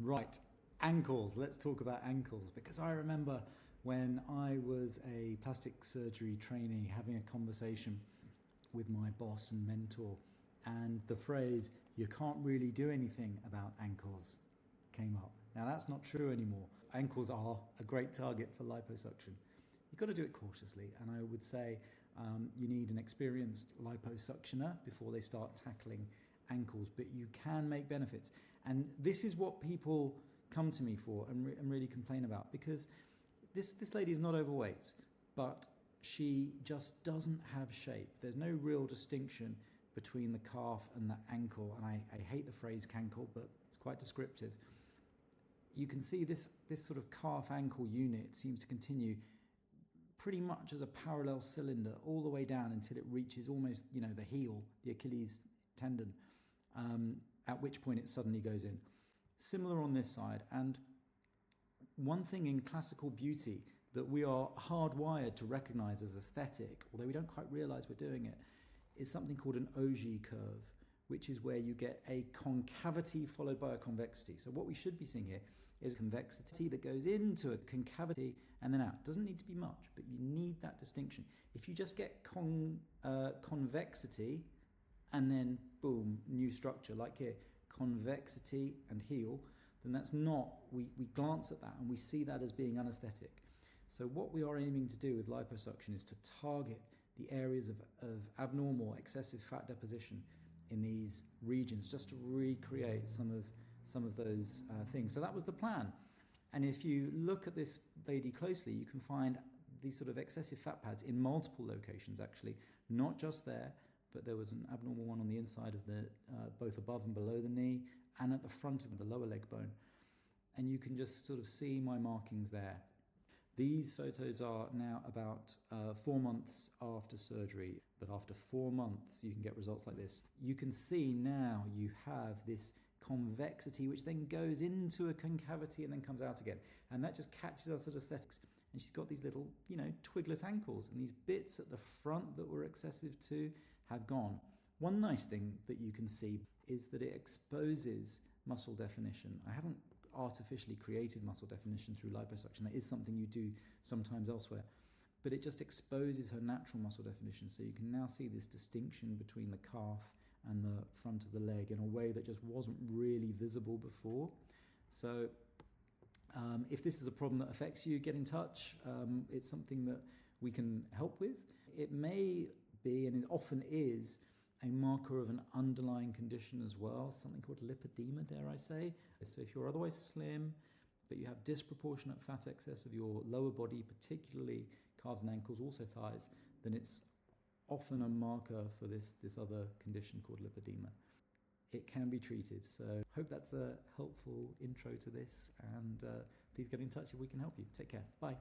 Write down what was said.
Right, ankles. Let's talk about ankles, because I remember when I was a plastic surgery trainee having a conversation with my boss and mentor, and the phrase, "you can't really do anything about ankles," came up. Now that's not true anymore. Ankles are a great target for liposuction. You've got to do it cautiously, and I would say you need an experienced liposuctioner before they start tackling ankles, but you can make benefits. And this is what people come to me for and really complain about, because this lady is not overweight, but she just doesn't have shape. There's no real distinction between the calf and the ankle, and I hate the phrase cankle, but it's quite descriptive. You can see this sort of calf ankle unit seems to continue pretty much as a parallel cylinder all the way down until it reaches almost, the heel, the Achilles tendon, at which point it suddenly goes in. Similar on this side. And one thing in classical beauty that we are hardwired to recognize as aesthetic, although we don't quite realize we're doing it, is something called an Auger curve, which is where you get a concavity followed by a convexity. So what we should be seeing here is convexity that goes into a concavity and then out. It doesn't need to be much, but you need that distinction. If you just get convexity and then boom, new structure, like here, convexity and heel, then that's not, we glance at that and we see that as being unaesthetic. So what we are aiming to do with liposuction is to target the areas of abnormal excessive fat deposition in these regions, just to recreate some of those things. So that was the plan. And if you look at this lady closely, you can find these sort of excessive fat pads in multiple locations, actually, not just there, but there was an abnormal one on the inside of the, both above and below the knee, and at the front of the lower leg bone. And you can just sort of see my markings there. These photos are now about 4 months after surgery, but after 4 months you can get results like this. You can see now you have this convexity which then goes into a concavity and then comes out again, and that just catches us at aesthetics. And she's got these little, twiglet ankles, and these bits at the front that were excessive too have gone. One nice thing that you can see is that it exposes muscle definition. I haven't artificially created muscle definition through liposuction. That is something you do sometimes elsewhere, but it just exposes her natural muscle definition. So you can now see this distinction between the calf and the front of the leg in a way that just wasn't really visible before. So if this is a problem that affects you, get in touch. It's something that we can help with. It may be, and it often is, a marker of an underlying condition as well, something called lipedema, dare I say. So if you're otherwise slim, but you have disproportionate fat excess of your lower body, particularly calves and ankles, also thighs, then it's often a marker for this other condition called lipedema. It can be treated. So hope that's a helpful intro to this, and please get in touch if we can help you. Take care. Bye.